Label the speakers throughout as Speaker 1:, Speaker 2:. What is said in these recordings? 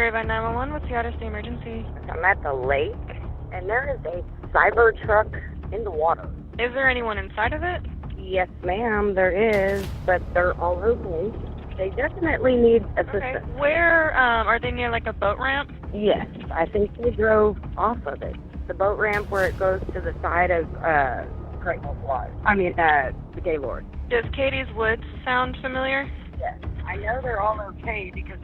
Speaker 1: Grapevine 911, what's the address of the emergency?
Speaker 2: I'm at the lake, and there is a Cybertruck in the water.
Speaker 1: Is there anyone inside of it?
Speaker 2: Yes, ma'am, there is, but they're all okay. They definitely need assistance.
Speaker 1: Okay. Where, are they near like a boat ramp?
Speaker 2: Yes, I think they drove off of it. The boat ramp where it goes to the side of, the Gaylord.
Speaker 1: Does Katie's Woods sound familiar?
Speaker 2: Yes. I know they're all okay because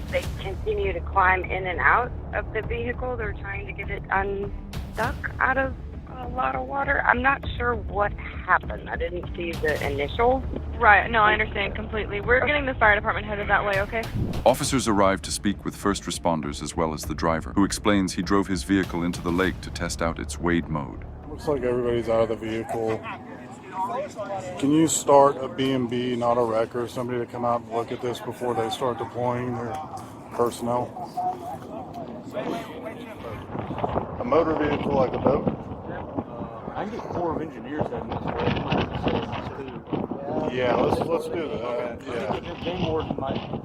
Speaker 2: they continue to climb in and out of the vehicle. They're trying to get it unstuck out of a lot of water. I'm not sure what happened. I didn't see the initial.
Speaker 1: Right, no, I understand completely. We're getting the fire department headed that way, okay?
Speaker 3: Officers arrived to speak with first responders as well as the driver, who explains he drove his vehicle into the lake to test out its wade mode.
Speaker 4: Looks like everybody's out of the vehicle. Can you start a B&B, not a wrecker, somebody to come out and look at this before they start deploying their personnel? A motor vehicle like a boat?
Speaker 5: I can get Corps of Engineers heading this way.
Speaker 4: Yeah, let's do that. Yeah.
Speaker 5: The game warden might have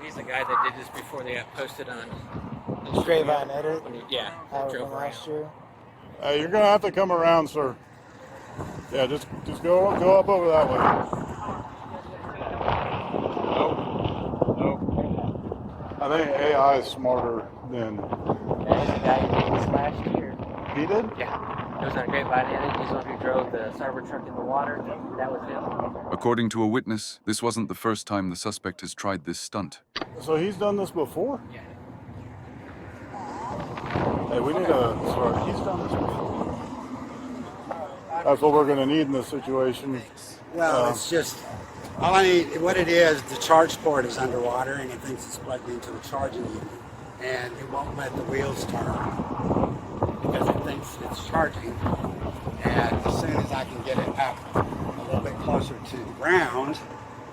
Speaker 6: He's the guy that did this before they got posted on.
Speaker 7: Grapevine edit.
Speaker 6: Yeah.
Speaker 7: From last year.
Speaker 4: You're gonna have to come around, sir. Yeah, just go up over that way. Nope. I think AI is smarter than.
Speaker 6: That was the guy who did this last year.
Speaker 4: He did?
Speaker 6: Yeah. He was on Grapevine edit. He's the one who drove the Cybertruck in the water. That was him.
Speaker 3: According to a witness, this wasn't the first time the suspect has tried this stunt.
Speaker 4: So he's done this before?
Speaker 6: Yeah.
Speaker 4: Hey, we need to start. He's done this before. That's what we're going to need in this situation.
Speaker 8: Well, it's just, all I need, what it is, the charge port is underwater and it thinks it's plugged into the charging unit. And it won't let the wheels turn because it thinks it's charging. And as soon as I can get it up a little bit closer to the ground,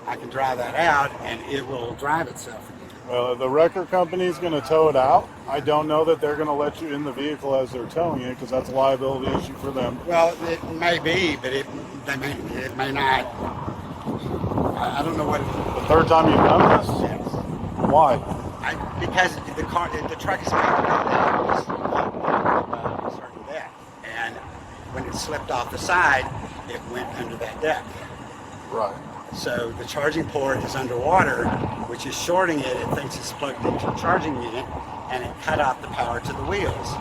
Speaker 8: I can dry that out and it will drive itself again.
Speaker 4: Well, the wrecker company is going to tow it out. I don't know that they're going to let you in the vehicle as they're towing it because that's a liability issue for them.
Speaker 8: Well, it may be, but it may not. I don't know what.
Speaker 4: The third time you've done this?
Speaker 8: Yes.
Speaker 4: Why?
Speaker 8: Because the truck is mounted on a certain deck, and when it slipped off the side, it went under that deck.
Speaker 4: Right.
Speaker 8: So the charging port is underwater, which is shorting it. It thinks it's plugged into the charging unit, and it cut off the power to the wheels.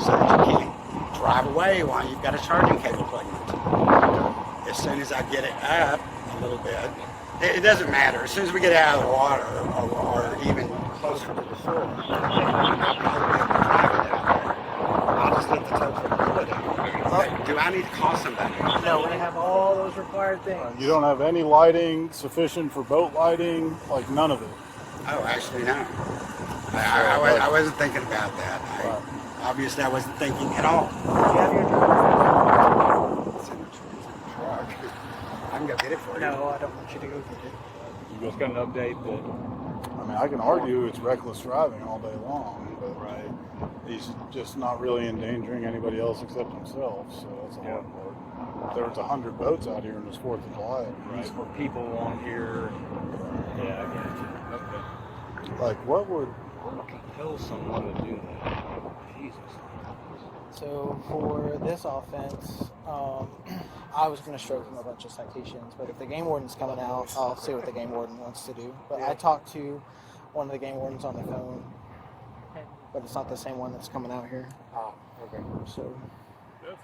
Speaker 8: So that you can't drive away while you've got a charging cable plugged into it. As soon as I get it up a little bit, it doesn't matter. As soon as we get out of the water, or even closer to the shore, I'll probably be able to drive it out there. I'll just let the tow truck pull it out. Do I need to call somebody?
Speaker 7: No, we have all those required things.
Speaker 4: You don't have any lighting sufficient for boat lighting, like none of it.
Speaker 8: Oh, actually, no. I wasn't thinking about that. Obviously, I wasn't thinking at all.
Speaker 7: You have your driver?
Speaker 8: It's in the truck. I can go get it for you.
Speaker 7: No, I don't want you to go get it.
Speaker 5: You just got an update that.
Speaker 4: I mean, I can argue it's reckless driving all day long, but he's just not really endangering anybody else except himself, so that's a hard part. If there was 100 boats out here and it's 4th of July.
Speaker 5: These for people on here. Yeah, I get it. Okay.
Speaker 4: Like, what would
Speaker 5: Compel someone to do that. Jesus.
Speaker 7: So for this offense, I was going to stroke him a bunch of citations, but if the game warden's coming out, I'll see what the game warden wants to do. But I talked to one of the game wardens on the phone, but it's not the same one that's coming out here.
Speaker 8: Oh, okay.
Speaker 7: So
Speaker 8: Yeah.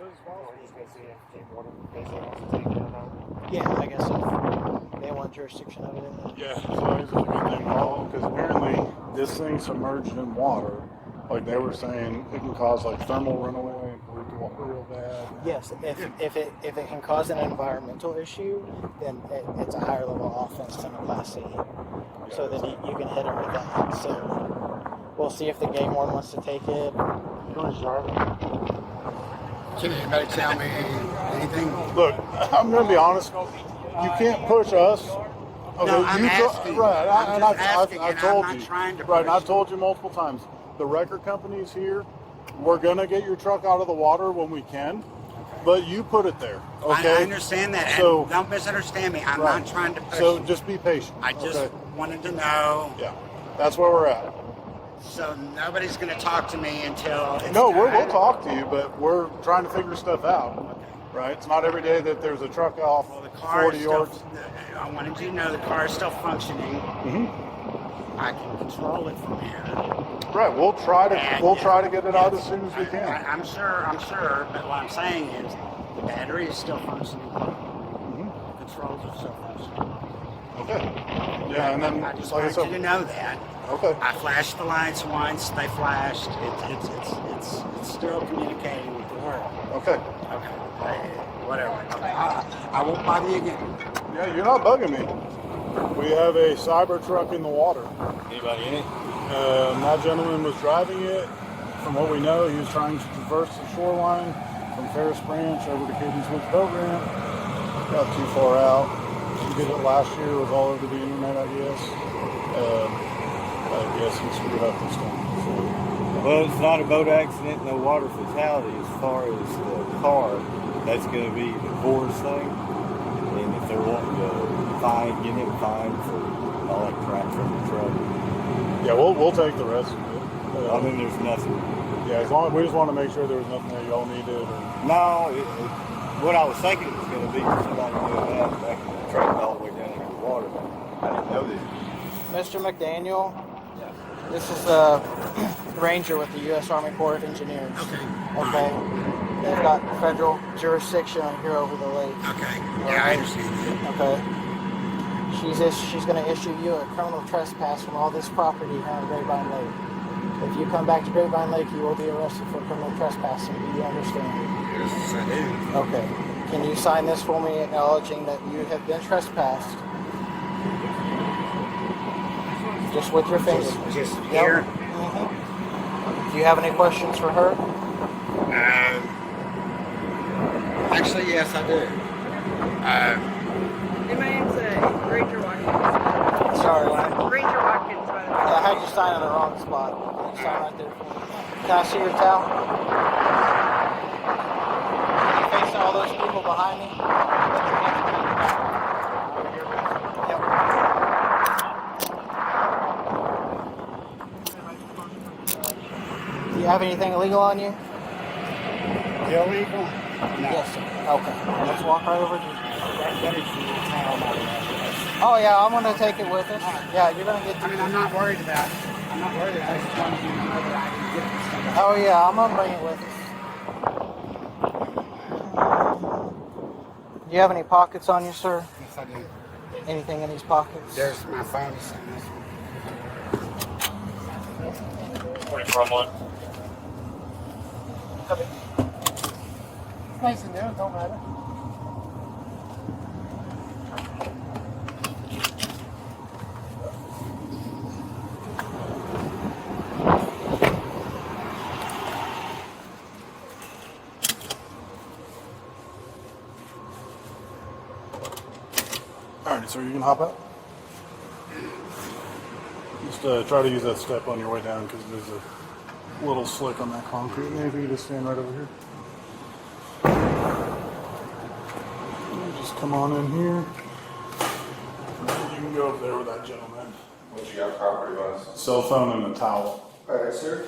Speaker 7: yeah, I guess if they want jurisdiction of it.
Speaker 4: Yeah, as long as it's a good thing call, because apparently this thing submerged in water. Like they were saying, it can cause like thermal runaway and pollute the water real bad.
Speaker 7: Yes, if it can cause an environmental issue, then it's a higher level offense than a Class C. So then you can hit it with that. So we'll see if the game warden wants to take it.
Speaker 8: Can anybody tell me anything?
Speaker 4: Look, I'm going to be honest. You can't push us. Okay,
Speaker 8: No, I'm asking.
Speaker 4: Right,
Speaker 8: I'm just asking,
Speaker 4: I
Speaker 8: and
Speaker 4: told
Speaker 8: I'm not
Speaker 4: you.
Speaker 8: trying to
Speaker 4: Right, and
Speaker 8: push.
Speaker 4: I've told you multiple times. The wrecker company's here. We're going to get your truck out of the water when we can. but you put it there. Okay.
Speaker 8: I understand that.
Speaker 4: So
Speaker 8: And don't misunderstand me. I'm
Speaker 4: right.
Speaker 8: not trying to push
Speaker 4: So
Speaker 8: you.
Speaker 4: just be patient.
Speaker 8: I just
Speaker 4: okay?
Speaker 8: wanted to know.
Speaker 4: Yeah, that's where we're at.
Speaker 8: So nobody's going to talk to me until it's
Speaker 4: No,
Speaker 8: done.
Speaker 4: we'll talk to you, but we're trying to figure stuff out. Right? It's not every day that there's a truck off
Speaker 8: Well, the car
Speaker 4: 40
Speaker 8: is
Speaker 4: yards.
Speaker 8: still, I wanted you to know the car is still functioning.
Speaker 4: Mm-hmm.
Speaker 8: I can control it from here.
Speaker 4: Right. We'll try to get it out as
Speaker 8: Yes,
Speaker 4: soon as we can.
Speaker 8: I'm sure. But what I'm saying is the battery is still functioning.
Speaker 4: Mm-hmm.
Speaker 8: The controls are still functioning.
Speaker 4: Okay. Yeah, and then
Speaker 8: I just
Speaker 4: like I
Speaker 8: wanted you to
Speaker 4: said,
Speaker 8: know that.
Speaker 4: okay.
Speaker 8: I flashed the lights once. They flashed. It's still communicating with the world.
Speaker 4: Okay.
Speaker 8: Okay. Whatever. Okay. I won't bother you again.
Speaker 4: Yeah, you're not bugging me. We have a Cybertruck in the water.
Speaker 5: Anybody in it?
Speaker 4: That gentleman was driving it. From what we know, he was trying to traverse the shoreline from Ferris Branch over to Cadence Woods Boat Ramp. Got too far out. He did it last year. It was all over the internet, I guess. I guess he screwed up this time. So.
Speaker 5: Well, it's not a boat accident, no water fatality. As far as the car, that's going to be the course thing. And if they're wanting to get him fined for all that crap from the truck,
Speaker 4: Yeah, we'll take the rest of it.
Speaker 5: I mean, there's nothing.
Speaker 4: Yeah, as long as we just want to make sure there was nothing that y'all needed. Or...
Speaker 5: No, what I was thinking it was going to be for somebody doing that back in the truck all the way down into the water. I didn't know this.
Speaker 7: Mr. McDaniel, this is the ranger with the U.S. Army Corps of Engineers. Okay. They've got federal jurisdiction here over the lake.
Speaker 8: Okay. Yeah, I understand that.
Speaker 7: Okay. She's going to issue you a criminal trespass from all this property here on Grapevine Lake. If you come back to Grapevine Lake, you will be arrested for criminal trespassing. Do you understand?
Speaker 8: Yes, I do.
Speaker 7: Okay. Can you sign this for me acknowledging that you have been trespassed? Just with your finger.
Speaker 8: Just here.
Speaker 7: Mm-hmm. Do you have any questions for her?
Speaker 8: Actually, yes, I do.
Speaker 1: And my name's Ranger Watkins.
Speaker 7: Sorry, what?
Speaker 1: Ranger Watkins, by the way.
Speaker 7: Yeah, I had you sign in the wrong spot. Can you sign right there for me? Can I see your towel? Are you facing all those people behind me? Yep. Do you have anything illegal on you?
Speaker 8: Illegal? No.
Speaker 7: Yes, sir. Okay. Let's walk right over to you.
Speaker 8: That is the towel, by the way.
Speaker 7: Oh, yeah, I'm going to take it with us. Yeah, you're going to get
Speaker 8: I mean, I'm not worried about it. I'm not worried about it. I just wanted you to know that I can get this stuff.
Speaker 7: Oh, yeah, I'm going to bring it with us. Do you have any pockets on you, sir?
Speaker 8: Yes, I do.
Speaker 7: Anything in these pockets?
Speaker 8: There's my phone. This one.
Speaker 5: 24-1.
Speaker 7: Okay. It's nice and new, it don't matter.
Speaker 4: Alright, so you can hop out. Just try to use that step on your way down because there's a little slick on that concrete. Maybe you just stand right over here. Just come on in here. You can go over there with that gentleman.
Speaker 9: What you got property-wise?
Speaker 4: Cell phone and a towel.
Speaker 9: All right, sir.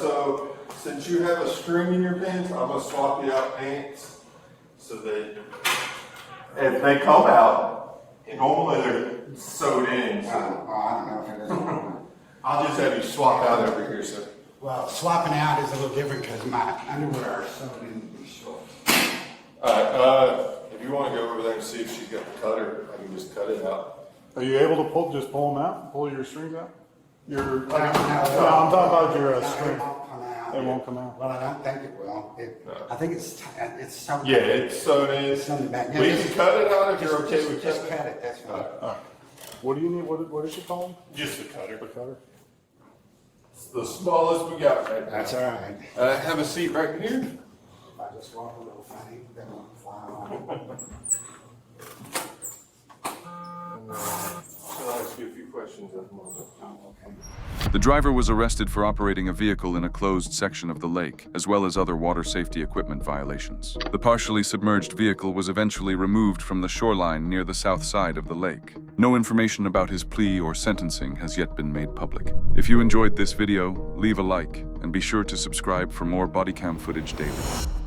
Speaker 9: So since you have a string in your pants, I'm gonna swap you out pants so that if they come out, normally they're sewed in. So
Speaker 8: I don't know if it is.
Speaker 9: I'll just have you swap out over here, sir.
Speaker 8: Well, swapping out is a little different because my underwear are sewn in these shorts.
Speaker 9: All right. If you want to go over there and see if she's got the cutter, I can just cut it out.
Speaker 4: Are you able to pull them out? Pull your strings out?
Speaker 8: No,
Speaker 4: I'm talking about your
Speaker 8: no,
Speaker 4: string.
Speaker 8: it won't come out.
Speaker 4: It won't come out.
Speaker 8: Well, I don't think it will. I think it's sewn.
Speaker 9: Yeah, it's sewn in.
Speaker 8: It's sewn in the back. Yeah,
Speaker 9: We
Speaker 8: just-
Speaker 9: can cut it out if you're okay with
Speaker 8: Just
Speaker 9: cutting
Speaker 8: cut it, that's fine.
Speaker 4: Alright. What do you need? What did you call them?
Speaker 9: Just the cutter.
Speaker 4: The cutter?
Speaker 9: It's the smallest we got right now.
Speaker 8: That's all right.
Speaker 9: Have a seat right here.
Speaker 8: If I just walk a little funny, then it'll fly off.
Speaker 9: So ask you a few questions at the moment.
Speaker 3: The driver was arrested for operating a vehicle in a closed section of the lake, as well as other water safety equipment violations. The partially submerged vehicle was eventually removed from the shoreline near the south side of the lake. No information about his plea or sentencing has yet been made public. If you enjoyed this video, leave a like and be sure to subscribe for more bodycam footage daily.